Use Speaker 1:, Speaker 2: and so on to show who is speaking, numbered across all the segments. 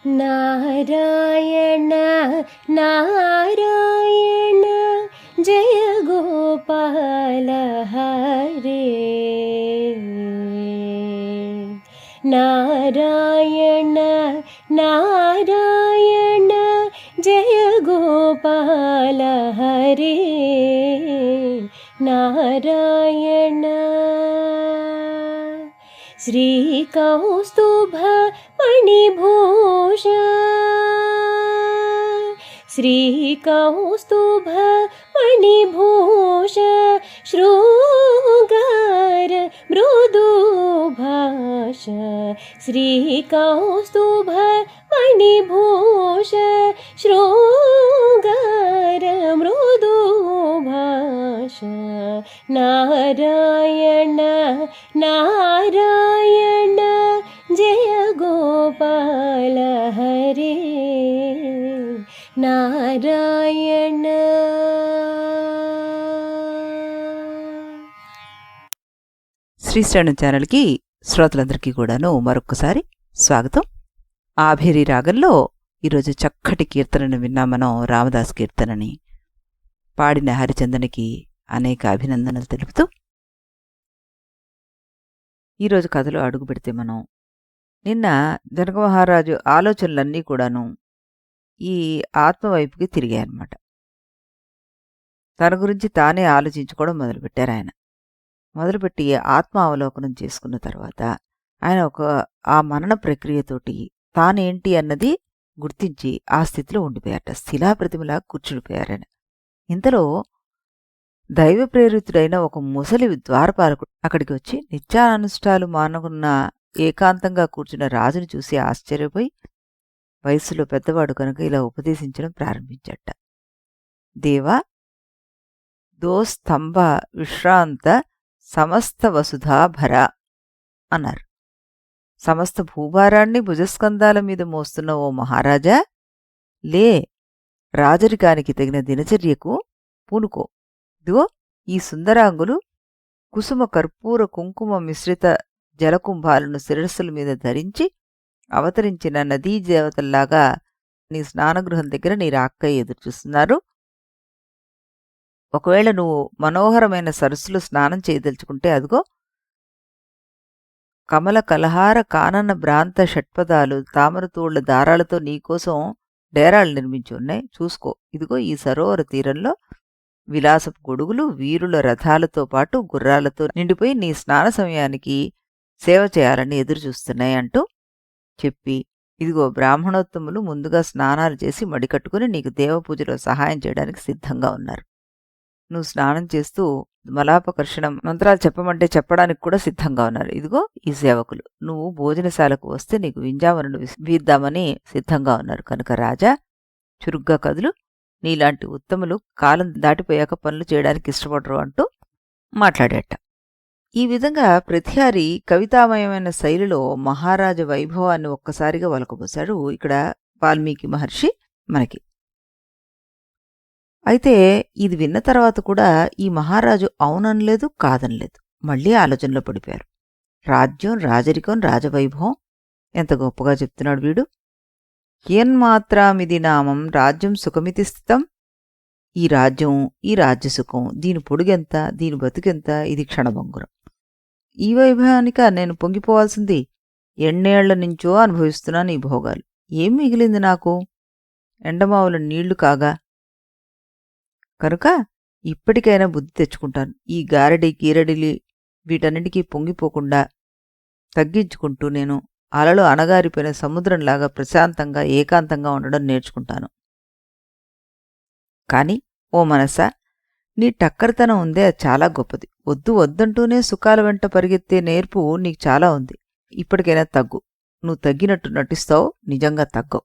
Speaker 1: నారాయణ నారాయణ జయ గోపాల హరే. నారాయణ నారాయణ జయ గోపాల హరే. నారాయణ శ్రీకౌస్తుభ మణిభూష శ్రీకౌస్తుభ మణిభూష శృంగార మృదుభాష. శ్రీకౌస్తుభ మణిభూష శృంగార మృదుభాష. నారాయణ నారాయణ జయ గోపాల హరే. నారాయణ.
Speaker 2: శ్రీశ్రవణం ఛానల్కి శ్రోతలందరికీ కూడాను మరొక్కసారి స్వాగతం. ఆభేరి రాగంలో ఈరోజు చక్కటి కీర్తనను విన్నాం మనం. రామదాస్ కీర్తనని పాడిన హరిచందనికి అనేక అభినందనలు తెలుపుతూ ఈరోజు కథలో అడుగు పెడితే మనం నిన్న జనక మహారాజు ఆలోచనలన్నీ కూడాను ఈ ఆత్మ వైపుకి తిరిగాయన్నమాట. తన గురించి తానే ఆలోచించుకోవడం మొదలుపెట్టారు ఆయన. మొదలుపెట్టి ఆత్మ అవలోకనం చేసుకున్న తర్వాత ఆయన ఆ మరణ ప్రక్రియతోటి తానేంటి అన్నది గుర్తించి ఆ స్థితిలో ఉండిపోయారట. శిలాప్రతిమలా కూర్చుండిపోయారాయన. ఇంతలో దైవ ప్రేరితుడైన ఒక ముసలి ద్వారపాలకుడు అక్కడికి వచ్చి నిత్యానుష్ఠాలు మానుకున్న ఏకాంతంగా కూర్చున్న రాజుని చూసి ఆశ్చర్యపోయి వయస్సులో పెద్దవాడు కనుక ఇలా ఉపదేశించడం ప్రారంభించట. దేవా, దోస్తంభ విశ్రాంత సమస్త వసుధాభర అన్నారు. సమస్త భూభారాన్ని భుజస్కంధాల మీద మోస్తున్న ఓ మహారాజా, లే, రాజరికానికి తగిన దినచర్యకు పూనుకో. ఇదిగో ఈ సుందరాంగులు కుసుమ కర్పూర కుంకుమ మిశ్రిత జలకుంభాలను శిరస్సుల మీద ధరించి అవతరించిన నదీ దేవతల్లాగా నీ స్నానగృహం దగ్గర నీ రాక్కై ఎదురుచూస్తున్నారు. ఒకవేళ నువ్వు మనోహరమైన సరస్సులో స్నానం చేయదలుచుకుంటే అదిగో కమల కలహార కానన భ్రాంత షట్పదాలు తామరతూళ్ల దారాలతో నీకోసం డేరాలు నిర్మించి ఉన్నాయి, చూసుకో. ఇదిగో ఈ సరోవర తీరంలో విలాసపు గొడుగులు వీరుల రథాలతో పాటు గుర్రాలతో నిండిపోయి నీ స్నాన సమయానికి సేవ చేయాలని ఎదురుచూస్తున్నాయి అంటూ చెప్పి, ఇదిగో బ్రాహ్మణోత్తములు ముందుగా స్నానాలు చేసి మడికట్టుకుని నీకు దేవపూజలో సహాయం చేయడానికి సిద్ధంగా ఉన్నారు. నువ్వు స్నానం చేస్తూ మలాపకర్షణ మంత్రాలు చెప్పమంటే చెప్పడానికి కూడా సిద్ధంగా ఉన్నారు. ఇదిగో ఈ సేవకులు నువ్వు భోజనశాలకు వస్తే నీకు వింజామరును వీద్దామని సిద్ధంగా ఉన్నారు. కనుక రాజా, చురుగ్గా కదులు. నీలాంటి ఉత్తములు కాలం దాటిపోయాక పనులు చేయడానికి ఇష్టపడరు అంటూ మాట్లాడేట. ఈ విధంగా ప్రతిహారి కవితామయమైన శైలిలో మహారాజ వైభవాన్ని ఒక్కసారిగా వలకబోశాడు ఇక్కడ వాల్మీకి మహర్షి మనకి. అయితే ఇది విన్న తర్వాత కూడా ఈ మహారాజు అవుననలేదు, కాదనలేదు. మళ్లీ ఆలోచనలో పడిపోయారు. రాజ్యం, రాజరికం, రాజవైభవం ఎంత గొప్పగా చెప్తున్నాడు వీడు. కియన్మాత్రామిది నామం రాజ్యం సుఖమితి స్థితం. ఈ రాజ్యం, ఈ రాజ్యసుఖం, దీని పొడుగెంత, దీని బతుకెంత, ఇది క్షణభంగురం. ఈ వైభవానిక నేను పొంగిపోవాల్సింది? ఎన్నేళ్ల నుంచో అనుభవిస్తున్నాను ఈ భోగాలు. ఏం మిగిలింది నాకు? ఎండమావుల నీళ్లు కాగా. కనుక ఇప్పటికైనా బుద్ధి తెచ్చుకుంటాను. ఈ గారడి గీరడిలి వీటన్నిటికీ పొంగిపోకుండా తగ్గించుకుంటూ నేను అలలు అణగారిపోయిన సముద్రంలాగా ప్రశాంతంగా ఏకాంతంగా ఉండడం నేర్చుకుంటాను. కాని ఓ మనసా, నీ టక్కరితనం ఉందే అది చాలా గొప్పది. వద్దు వద్దంటూనే సుఖాల వెంట పరిగెత్తే నేర్పు నీకు చాలా ఉంది. ఇప్పటికైనా తగ్గు. నువ్వు తగ్గినట్టు నటిస్తావు, నిజంగా తగ్గవు.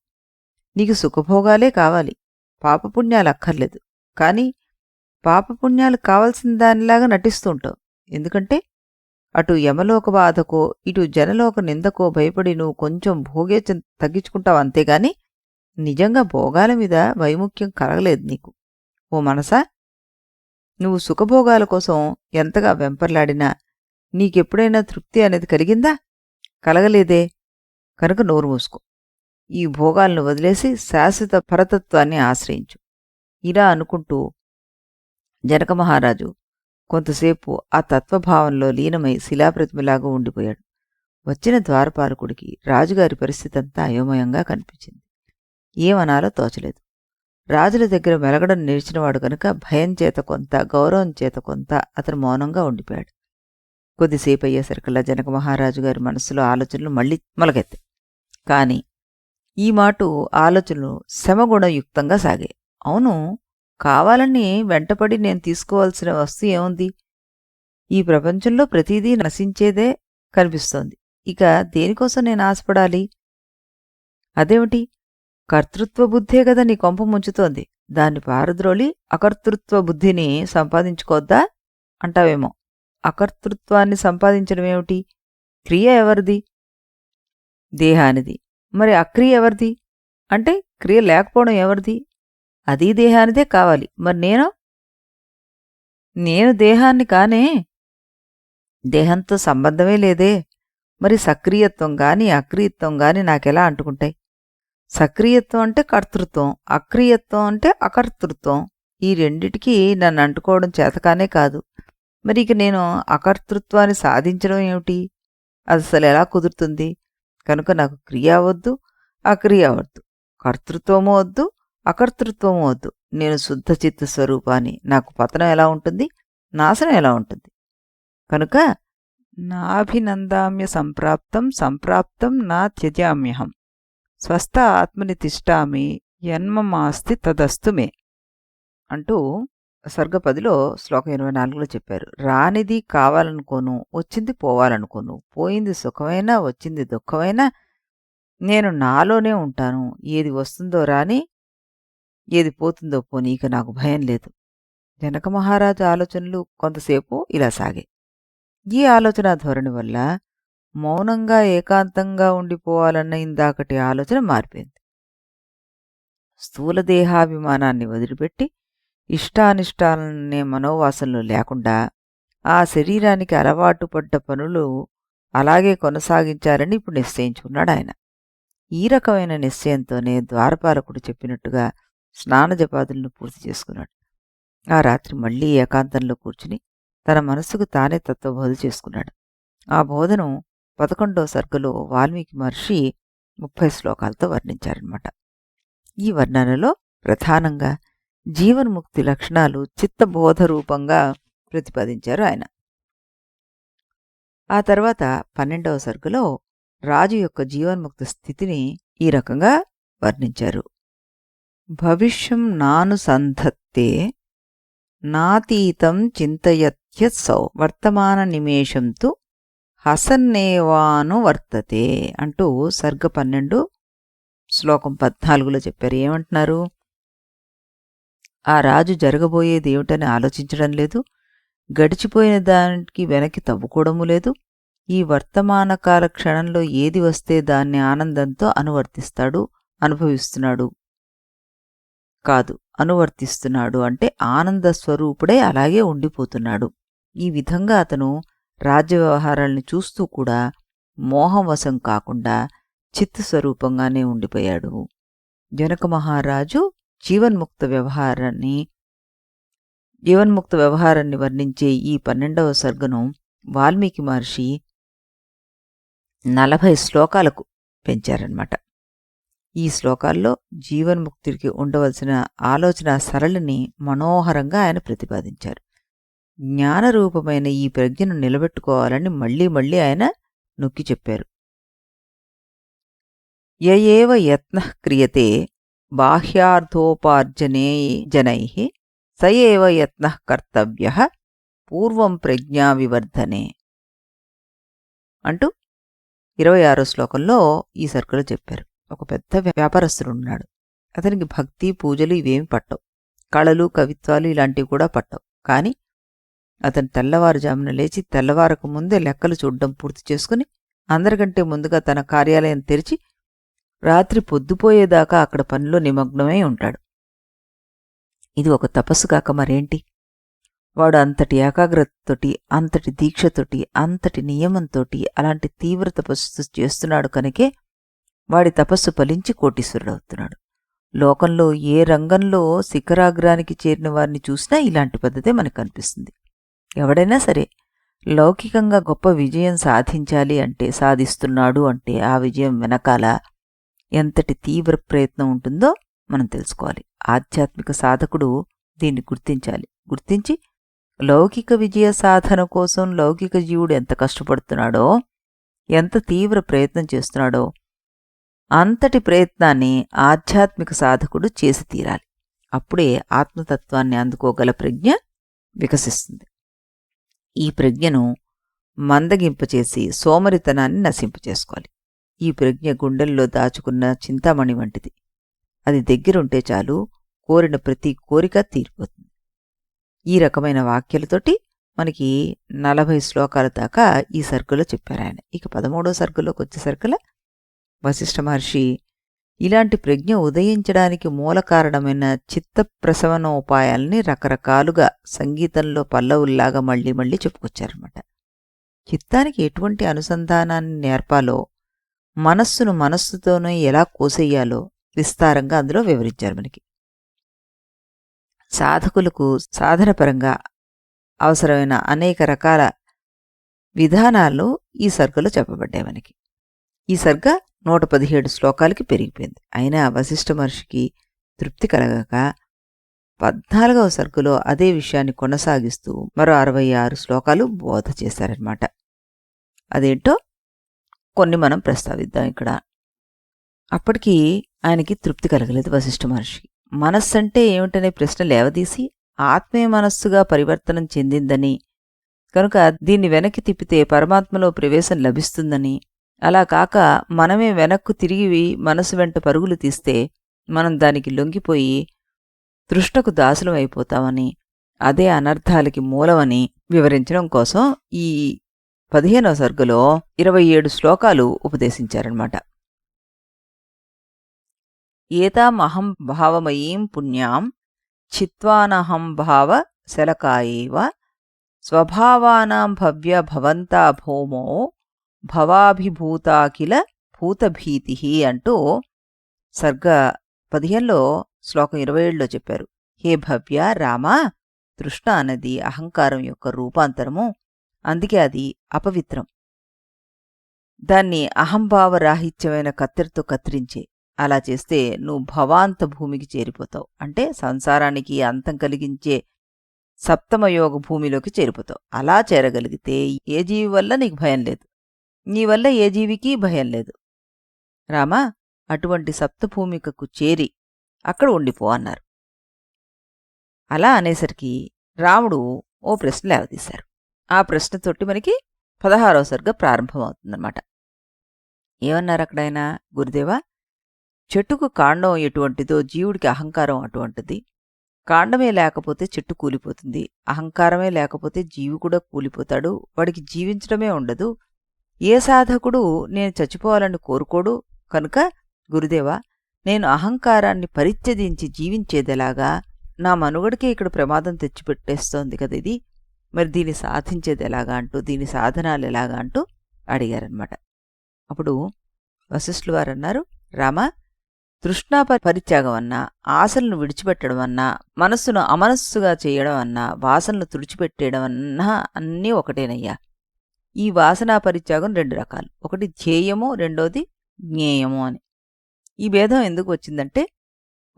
Speaker 2: నీకు సుఖభోగాలే కావాలి, పాపపుణ్యాలు అక్కర్లేదు. కాని పాపపుణ్యాలు కావలసిన దానిలాగా నటిస్తుంటావు. ఎందుకంటే అటు యమలోక బాధకో ఇటు జనలోక నిందకో భయపడి నువ్వు కొంచెం భోగేచ్చం తగ్గించుకుంటావు అంతేగాని నిజంగా భోగాల మీద వైముఖ్యం కలగలేదు నీకు. ఓ మనసా, నువ్వు సుఖభోగాల కోసం ఎంతగా వెంపర్లాడినా నీకెప్పుడైనా తృప్తి అనేది కలిగిందా? కలగలేదే. కనుక నోరు మూసుకో. ఈ భోగాలను వదిలేసి శాశ్వత పరతత్వాన్ని ఆశ్రయించు. ఇలా అనుకుంటూ జనక మహారాజు కొంతసేపు ఆ తత్వభావంలో లీనమై శిలాప్రతిమలాగా ఉండిపోయాడు. వచ్చిన ద్వారపాలకుడికి రాజుగారి పరిస్థితి అంతా అయోమయంగా కనిపించింది. ఏమనాలో తోచలేదు. రాజుల దగ్గర మెలగడం నేర్చినవాడు కనుక భయం చేత కొంత, గౌరవం చేత కొంత అతను మౌనంగా ఉండిపోయాడు. కొద్దిసేపు అయ్యేసరికల్లా జనక మహారాజు గారి మనస్సులో ఆలోచనలు మళ్ళీ మొలకెత్తాయి. కాని ఈ మాటు ఆలోచనలు శమగుణయుక్తంగా సాగాయి. అవును, కావాలని వెంటపడి నేను తీసుకోవాల్సిన వస్తువు ఏముంది? ఈ ప్రపంచంలో ప్రతిదీ నశించేదే కనిపిస్తోంది. ఇక దేనికోసం నేను ఆశపడాలి? అదేమిటి? కర్తృత్వ బుద్ధే కదా నీ కొంప ముంచుతోంది. దాన్ని పారద్రోలి అకర్తృత్వ బుద్ధిని సంపాదించుకోద్దా అంటావేమో. అకర్తృత్వాన్ని సంపాదించడమేమిటి? క్రియ ఎవరిది? దేహానిది. మరి అక్రియ ఎవరిది? అంటే క్రియ లేకపోవడం ఎవరిది? అది దేహానిదే కావాలి. మరి నేను దేహాన్ని కానే. దేహంతో సంబంధమే లేదే. మరి సక్రియత్వం గాని అక్రియత్వం గాని నాకెలా అంటుకుంటాయి? సక్రియత్వం అంటే కర్తృత్వం, అక్రియత్వం అంటే అకర్తృత్వం. ఈ రెండిటికీ నన్ను అంటుకోవడం చేతకానే కాదు. మరి ఇక నేను అకర్తృత్వాన్ని సాధించడం ఏమిటి? అది అసలు ఎలా కుదురుతుంది? కనుక నాకు క్రియ వద్దు, అక్రియ వద్దు, కర్తృత్వము వద్దు, అకర్తృత్వము వద్దు. నేను శుద్ధ చిత్త స్వరూపాన్ని. నాకు పతనం ఎలా ఉంటుంది? నాశనం ఎలా ఉంటుంది? కనుక నాభినందామ్య సంప్రాప్తం సంప్రాప్తం నా త్యజామ్యహం స్వస్థ ఆత్మని తిష్టామి యన్మమాస్తి తదస్తు మే అంటూ సర్గ 10లో శ్లోకం 24లో చెప్పారు. రానిది కావాలనుకోను, వచ్చింది పోవాలనుకోను, పోయింది సుఖమైనా వచ్చింది దుఃఖమైనా నేను నాలోనే ఉంటాను. ఏది వస్తుందో రాని, ఏది పోతుందో పోనీ, ఇక నాకు భయం లేదు. జనక మహారాజు ఆలోచనలు కొంతసేపు ఇలా సాగాయి. ఈ ఆలోచన ధోరణి వల్ల మౌనంగా ఏకాంతంగా ఉండిపోవాలన్న ఇందాకటి ఆలోచన మారిపోయింది. స్థూలదేహాభిమానాన్ని వదిలిపెట్టి ఇష్టానిష్టాలనే మనోవాసనలు లేకుండా ఆ శరీరానికి అలవాటు పడ్డ పనులు అలాగే కొనసాగించాలని ఇప్పుడు నిశ్చయించుకున్నాడు ఆయన. ఈ రకమైన నిశ్చయంతోనే ద్వారపాలకుడు చెప్పినట్టుగా స్నానజపాదులను పూర్తి చేసుకున్నాడు. ఆ రాత్రి మళ్లీ ఏకాంతంలో కూర్చుని తన మనస్సుకు తానే తత్వబోధ చేసుకున్నాడు. ఆ బోధను 11వ సర్గలో వాల్మీకి మహర్షి 30 శ్లోకాలతో వర్ణించారన్నమాట. ఈ వర్ణనలో ప్రధానంగా జీవన్ముక్తి లక్షణాలు చిత్తబోధ రూపంగా ప్రతిపాదించారు ఆయన. ఆ తర్వాత 12వ సర్గలో రాజు యొక్క జీవన్ముక్త స్థితిని ఈ రకంగా వర్ణించారు. భవిష్యం నానుసంధత్తే నాతీతం చింతయత్యత్సౌ వర్తమాన నిమేషంతు హసన్నేవానువర్తతే అంటూ సర్గ 12 శ్లోకం 14లో చెప్పారు. ఏమంటున్నారు? ఆ రాజు జరగబోయేది ఏమిటని ఆలోచించడం లేదు, గడిచిపోయిన దానికి వెనక్కి తవ్వుకోవడము లేదు. ఈ వర్తమానకాల క్షణంలో ఏది వస్తే దాన్ని ఆనందంతో అనుభవిస్తున్నాడు కాదు, అనువర్తిస్తున్నాడు అంటే ఆనంద స్వరూపుడై అలాగే ఉండిపోతున్నాడు. ఈ విధంగా అతను రాజ్య వ్యవహారాల్ని చూస్తూ కూడా మోహవశం కాకుండా చిత్తస్వరూపంగానే ఉండిపోయాడు. జనక మహారాజు జీవన్ముక్త వ్యవహారాన్ని వర్ణించే ఈ 12వ సర్గను వాల్మీకి మహర్షి 40 శ్లోకాలకు పెంచారన్నమాట. ఈ శ్లోకాల్లో జీవన్ముక్తికి ఉండవలసిన ఆలోచన సరళిని మనోహరంగా ఆయన ప్రతిపాదించారు. జ్ఞానరూపమైన ఈ ప్రజ్ఞను నిలబెట్టుకోవాలని మళ్లీ మళ్లీ ఆయన నొక్కి చెప్పారు. యయేవ యత్నః క్రియతే బాహ్యార్థోపార్జనే జనైః సయేవ యత్నః కర్తవ్యః పూర్వం ప్రజ్ఞా వివర్ధనే అంటూ 26వ శ్లోకంలో ఈ సర్గలో చెప్పారు. ఒక పెద్ద వ్యాపారస్తుడున్నాడు. అతనికి భక్తి పూజలు ఇవేమి పట్టవు, కళలు కవిత్వాలు ఇలాంటివి కూడా పట్టవు. కాని అతను తెల్లవారుజామున లేచి తెల్లవారకు ముందే లెక్కలు చూడడం పూర్తి చేసుకుని అందరికంటే ముందుగా తన కార్యాలయం తెరిచి రాత్రి పొద్దుపోయేదాకా అక్కడ పనిలో నిమగ్నమై ఉంటాడు. ఇది ఒక తపస్సు కాక మరేంటి? వాడు అంతటి ఏకాగ్రతతోటి, అంతటి దీక్షతోటి, అంతటి నియమంతోటి అలాంటి తీవ్ర తపస్సు చేస్తున్నాడు కనుకే వాడి తపస్సు ఫలించి కోటీశ్వరుడవుతున్నాడు. లోకంలో ఏ రంగంలో శిఖరాగ్రానికి చేరిన వారిని చూసినా ఇలాంటి పద్ధతే మనకు కనిపిస్తుంది. ఎవడైనా సరే లౌకికంగా గొప్ప విజయం సాధించాలి అంటే, సాధిస్తున్నాడు అంటే ఆ విజయం వెనకాల ఎంతటి తీవ్ర ప్రయత్నం ఉంటుందో మనం తెలుసుకోవాలి. ఆధ్యాత్మిక సాధకుడు దీన్ని గుర్తించాలి. గుర్తించి లౌకిక విజయ సాధన కోసం లౌకిక జీవుడు ఎంత కష్టపడుతున్నాడో, ఎంత తీవ్ర ప్రయత్నం చేస్తున్నాడో అంతటి ప్రయత్నాన్ని ఆధ్యాత్మిక సాధకుడు చేసి తీరాలి. అప్పుడే ఆత్మతత్వాన్ని అందుకోగల ప్రజ్ఞ వికసిస్తుంది. ఈ ప్రజ్ఞను మందగింపచేసి సోమరితనాన్ని నశింపచేసుకోవాలి. ఈ ప్రజ్ఞ గుండెల్లో దాచుకున్న చింతామణి వంటిది. అది దగ్గరుంటే చాలు, కోరిన ప్రతి కోరిక తీరిపోతుంది. ఈ రకమైన వాక్యాలతోటి మనకి 40 శ్లోకాల దాకా ఈ సర్గలో చెప్పారాయన. ఇక 13వ సర్గలోకి వచ్చేసరికల వశిష్ఠ మహర్షి ఇలాంటి ప్రజ్ఞ ఉదయించడానికి మూల కారణమైన చిత్త ప్రసవనోపాయాల్ని రకరకాలుగా సంగీతంలో పల్లవుల్లాగా మళ్ళీ మళ్ళీ చెప్పుకొచ్చారన్నమాట. చిత్తానికి ఎటువంటి అనుసంధానాన్ని నేర్పాలో, మనస్సును మనస్సుతోనే ఎలా కోసేయాలో విస్తారంగా అందులో వివరించారు మనకి. సాధకులకు సాధనపరంగా అవసరమైన అనేక రకాల విధానాలు ఈ సర్గలో చెప్పబడ్డాయి మనకి. ఈ సర్గ 117 శ్లోకాలకి పెరిగిపోయింది. అయినా వశిష్ఠ మహర్షికి తృప్తి కలగక 14వ సర్గలో అదే విషయాన్ని కొనసాగిస్తూ మరో 66 శ్లోకాలు బోధ చేశారన్నమాట. అదేంటో కొన్ని మనం ప్రస్తావిద్దాం ఇక్కడ. అప్పటికి ఆయనకి తృప్తి కలగలేదు వశిష్ఠ మహర్షికి. మనస్సంటే ఏమిటనే ప్రశ్న లేవదీసి ఆత్మే మనస్సుగా పరివర్తనం చెందిందని, కనుక దీన్ని వెనక్కి తిప్పితే పరమాత్మలో ప్రవేశం లభిస్తుందని, అలా కాక మనమే వెనక్కు తిరిగి మనసు వెంట పరుగులు తీస్తే మనం దానికి లొంగిపోయి తృష్ణకు దాసులం అయిపోతామని, అదే అనర్థాలకి మూలమని వివరించడం కోసం ఈ 15వ సర్గలో 27 శ్లోకాలు ఉపదేశించారన్నమాట. ఏతామహం భావమయీం పుణ్యాం చిత్వానహం భావ శలకాయేవ స్వభావానాం భవ్య భవంతా భౌమో భవాభిభూతాకిల భూతభీతి అంటూ సర్గ 15లో శ్లోకం 27లో చెప్పారు. హే భవ్య, రామా, తృష్ణ అన్నది అహంకారం యొక్క రూపాంతరము. అందుకే అది అపవిత్రం. దాన్ని అహంభావరాహిత్యమైన కత్తెరతో కత్తిరించే. అలా చేస్తే నువ్వు భవాంత భూమికి చేరిపోతావు. అంటే సంసారానికి అంతం కలిగించే సప్తమయోగ భూమిలోకి చేరిపోతావు. అలా చేరగలిగితే ఏ జీవి వల్ల నీకు భయం లేదు, నీ వల్ల ఏ జీవికి భయం లేదు. రామా, అటువంటి సప్తభూమికకు చేరి అక్కడ ఉండిపో అన్నారు. అలా అనేసరికి రాముడు ఓ ప్రశ్న లేవదీశారు. ఆ ప్రశ్నతోటి మనకి 16వ సర్గ ప్రారంభమవుతుందన్నమాట. ఏమన్నారు అక్కడైనా? గురుదేవా, చెట్టుకు కాండం ఎటువంటిదో జీవుడికి అహంకారం అటువంటిది. కాండమే లేకపోతే చెట్టు కూలిపోతుంది, అహంకారమే లేకపోతే జీవి కూడా కూలిపోతాడు, వాడికి జీవించడమే ఉండదు. ఏ సాధకుడు నేను చచ్చిపోవాలని కోరుకోడు. కనుక గురుదేవా, నేను అహంకారాన్ని పరిత్యజించి జీవించేదెలాగా? నా మనుగడికే ఇక్కడ ప్రమాదం తెచ్చిపెట్టేస్తోంది కదా ఇది, మరి దీన్ని సాధించేది ఎలాగా అంటూ, దీని సాధనాలు ఎలాగా అంటూ అడిగారనమాట. అప్పుడు వశిష్ఠులు వారు అన్నారు, రామా, తృష్ణా పరిత్యాగం అన్నా, ఆశలను విడిచిపెట్టడం అన్నా, మనస్సును అమనస్సుగా చేయడం అన్నా, వాసనలు తుడిచిపెట్టేయడం అన్నా అన్నీ ఒకటేనయ్యా. ఈ వాసనా పరిత్యాగం 2 రకాలు. ఒకటి ధ్యేయము, రెండోది జ్ఞేయము అని. ఈ భేదం ఎందుకు వచ్చిందంటే,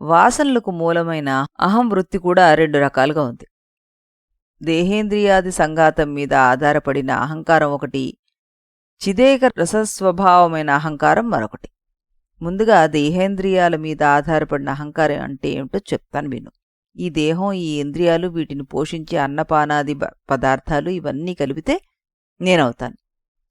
Speaker 2: వాసనలకు మూలమైన అహం వృత్తి కూడా 2 రకాలుగా ఉంది. దేహేంద్రియాది సంఘాతం మీద ఆధారపడిన అహంకారం ఒకటి, చిదేక రసస్వభావమైన అహంకారం మరొకటి. ముందుగా దేహేంద్రియాల మీద ఆధారపడిన అహంకారం అంటే ఏమిటో చెప్తాను విను. ఈ దేహం, ఈ ఇంద్రియాలు, వీటిని పోషించే అన్నపానాది పదార్థాలు ఇవన్నీ కలిపితే నేనవుతాను.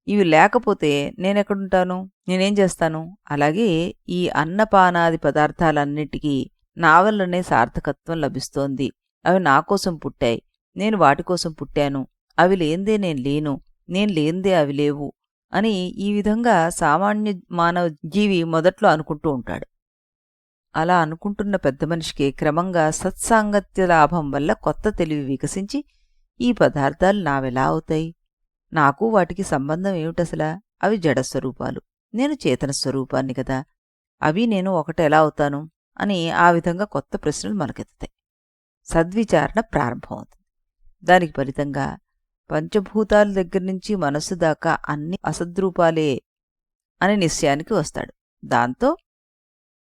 Speaker 2: ఇవి లేకపోతే నేనెక్కడుంటాను? నేనేం చేస్తాను? అలాగే ఈ అన్నపానాది పదార్థాలన్నిటికీ నా వల్లనే సార్థకత్వం లభిస్తోంది. అవి నా కోసం పుట్టాయి, నేను వాటి కోసం పుట్టాను. అవి లేందే నేను లేను, నేను లేందే అవి లేవు అని ఈ విధంగా సామాన్య మానవ జీవి మొదట్లో అనుకుంటూ ఉంటాడు. అలా అనుకుంటున్న పెద్ద మనిషికి క్రమంగా సత్సాంగత్య లాభం వల్ల కొత్త తెలివి వికసించి, ఈ పదార్థాలు నావెలా అవుతాయి? నాకు వాటికి సంబంధం ఏమిటసలా? అవి జడస్వరూపాలు, నేను చేతన స్వరూపాన్ని కదా, అవి నేను ఒకటెలా అవుతాను అని ఆ విధంగా కొత్త ప్రశ్నలు మనకెత్తుతాయి. సద్విచారణ ప్రారంభమవుతుంది. దానికి ఫలితంగా పంచభూతాల దగ్గర నుంచి మనస్సు దాకా అన్ని అసద్రూపాలే అనే నిశ్చయానికి వస్తాడు. దాంతో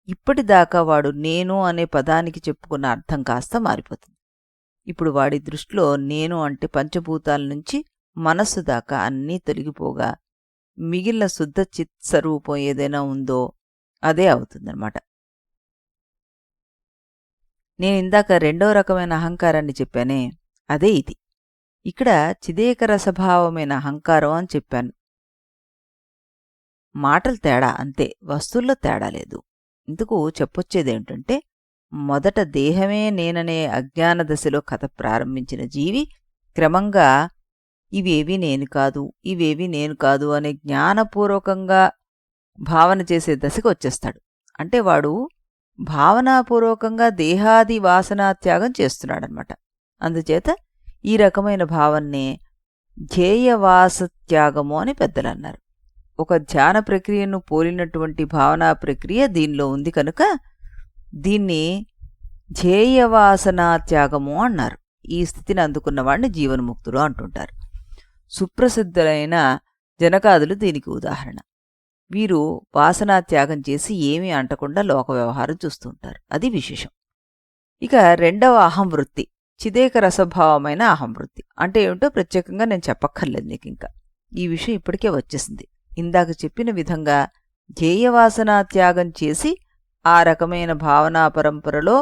Speaker 2: ఇప్పటిదాకా వాడు నేను అనే పదానికి చెప్పుకున్న అర్థం కాస్త మారిపోతుంది. ఇప్పుడు వాడి దృష్టిలో నేను అంటే పంచభూతాల నుంచి మనస్సు దాకా అన్నీ తొలగిపోగా మిగిలిన శుద్ధ చిత్స్వరూపం ఏదైనా ఉందో అదే అవుతుందన్నమాట. నేను ఇందాక రెండో రకమైన అహంకారాన్ని చెప్పానే, అదే ఇది. ఇక్కడ చిదేకర స్వభావమైన అహంకారం అని చెప్పాను. మాటలు తేడా అంతే, వస్తువుల్లో తేడా లేదు. ఇందుకు చెప్పొచ్చేదేమిటంటే, మొదట దేహమే నేననే అజ్ఞాన దశలో కథ ప్రారంభించిన జీవి క్రమంగా ఇవేవి నేను కాదు, ఇవేవి నేను కాదు అనే జ్ఞానపూర్వకంగా భావన చేసే దశకు వచ్చేస్తాడు. అంటే వాడు భావనాపూర్వకంగా దేహాది వాసనాత్యాగం చేస్తున్నాడనమాట. అందుచేత ఈ రకమైన భావన్నే ధ్యేయవాసత్యాగము అని పెద్దలన్నారు. ఒక ధ్యాన ప్రక్రియను పోలినటువంటి భావనా ప్రక్రియ దీనిలో ఉంది కనుక దీన్ని ధ్యేయవాసనాత్యాగము అన్నారు. ఈ స్థితిని అందుకున్నవాడిని జీవన్ముక్తుడు అంటుంటారు. సుప్రసిద్ధులైన జనకాదులు దీనికి ఉదాహరణ. వీరు వాసనాత్యాగం చేసి ఏమీ అంటకుండా లోక వ్యవహారం చూస్తుంటారు. అది విశేషం. ఇక రెండవ అహంవృత్తి చిదేక రసభావమైన అహంవృత్తి అంటే ఏమిటో ప్రత్యేకంగా నేను చెప్పక్కర్లేదు నీకు. ఇంకా ఈ విషయం ఇప్పటికే వచ్చేసింది. ఇందాక చెప్పిన విధంగా ధ్యేయవాసనాత్యాగం చేసి ఆ రకమైన భావనా పరంపరలో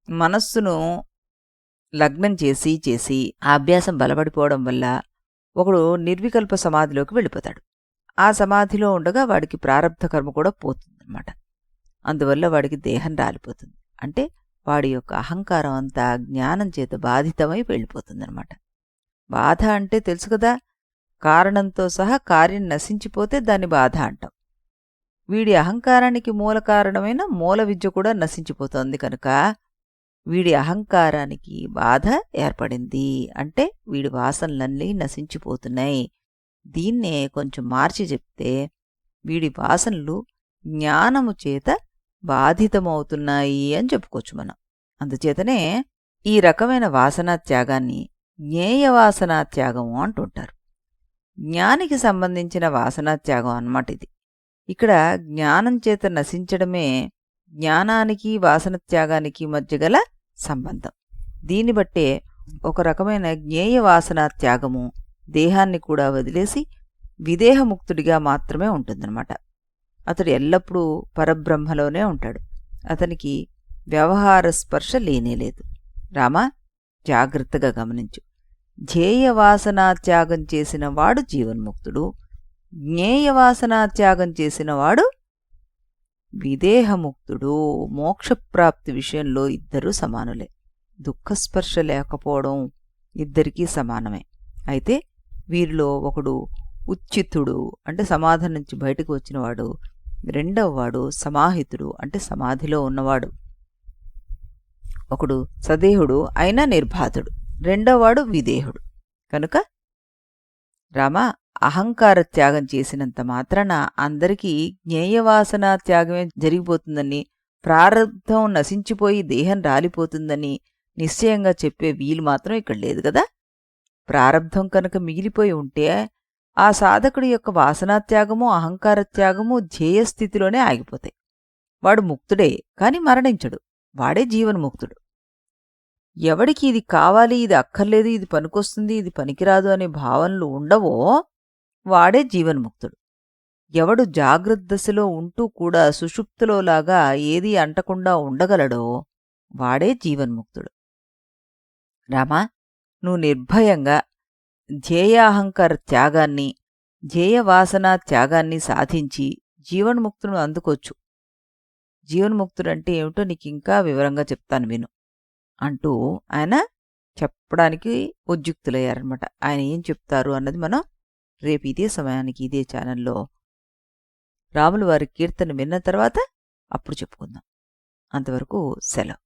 Speaker 2: మనస్సును లగ్నం చేసి చేసి ఆ అభ్యాసం బలపడిపోవడం వల్ల ఒకడు నిర్వికల్ప సమాధిలోకి వెళ్ళిపోతాడు. ఆ సమాధిలో ఉండగా వాడికి ప్రారబ్ధ కర్మ కూడా పోతుందన్నమాట. అందువల్ల వాడికి దేహం రాలిపోతుంది. అంటే వాడి యొక్క అహంకారం అంతా జ్ఞానం చేత బాధితమై వెళ్ళిపోతుందన్నమాట. బాధ అంటే తెలుసు కదా, కారణంతో సహా కార్యం నశించిపోతే దాన్ని బాధ అంటాం. వీడి అహంకారానికి మూల కారణమైన మూల విద్య కూడా నశించిపోతోంది కనుక వీడి అహంకారానికి బాధ ఏర్పడింది. అంటే వీడి వాసనలన్నీ నశించిపోతున్నాయి. దీన్నే కొంచెం మార్చి చెప్తే వీడి వాసనలు జ్ఞానము చేత బాధితమవుతున్నాయి అని చెప్పుకోవచ్చు మనం. అందుచేతనే ఈ రకమైన వాసనాత్యాగాన్ని జ్ఞేయవాసనాత్యాగము అంటుంటారు. జ్ఞానికి సంబంధించిన వాసనాత్యాగం అన్నమాట ఇది. ఇక్కడ జ్ఞానం చేత నశించడమే జ్ఞానానికి వాసనత్యాగానికి మధ్య గల సంబంధం. దీన్ని బట్టే ఒక రకమైన జ్ఞేయవాసనాత్యాగము దేహాన్ని కూడా వదిలేసి విదేహముక్తుడిగా మాత్రమే ఉంటుందన్నమాట. అతడు ఎల్లప్పుడూ పరబ్రహ్మలోనే ఉంటాడు. అతనికి వ్యవహార స్పర్శ లేనేలేదు. రామా, జాగ్రత్తగా గమనించు. ధ్యేయవాసనాత్యాగం చేసినవాడు జీవన్ముక్తుడు, జ్ఞేయవాసనాత్యాగం చేసినవాడు విదేహముక్తుడు. మోక్షప్రాప్తి విషయంలో ఇద్దరూ సమానులే. దుఃఖస్పర్శ లేకపోవడం ఇద్దరికీ సమానమే. అయితే వీరిలో ఒకడు ఉచ్చిత్తుడు అంటే సమాధి నుంచి బయటకు వచ్చినవాడు, రెండవవాడు సమాహితుడు అంటే సమాధిలో ఉన్నవాడు. ఒకడు సదేహుడు అయినా నిర్బాధుడు, రెండవవాడు విదేహుడు. కనుక రామ, అహంకార త్యాగం చేసినంత మాత్రాన అందరికీ జ్ఞేయవాసనా త్యాగమే జరిగిపోతుందని, ప్రారబ్ధం నశించిపోయి దేహం రాలిపోతుందని నిశ్చయంగా చెప్పే వీలు మాత్రం ఇక్కడ లేదు కదా. ప్రారబ్ధం కనుక మిగిలిపోయి ఉంటే ఆ సాధకుడి యొక్క వాసనాత్యాగము అహంకారత్యాగము ధ్యేయస్థితిలోనే ఆగిపోతాయి. వాడు ముక్తుడే కాని మరణించడు. వాడే జీవన్ముక్తుడు. ఎవడికి ఇది కావాలి, ఇది అక్కర్లేదు, ఇది పనికొస్తుంది, ఇది పనికిరాదు అనే భావనలు ఉండవో వాడే జీవన్ముక్తుడు. ఎవడు జాగ్రత్త దశలో ఉంటూ కూడా సుషుప్తిలోలాగా ఏదీ అంటకుండా ఉండగలడో వాడే జీవన్ముక్తుడు. రామా, నువ్వు నిర్భయంగా ధ్యేయాహంకార త్యాగాన్ని ధ్యేయవాసనా త్యాగాన్ని సాధించి జీవన్ముక్తును అందుకోవచ్చు. జీవన్ముక్తుడంటే ఏమిటో నీకు ఇంకా వివరంగా చెప్తాను విను అంటూ ఆయన చెప్పడానికి ఉద్యుక్తులయ్యారనమాట. ఆయన ఏం చెప్తారు అన్నది మనం రేపు ఇదే సమయానికి ఇదే ఛానల్లో రాముల వారి కీర్తన విన్న తర్వాత అప్పుడు చెప్పుకుందాం. అంతవరకు సెలవు.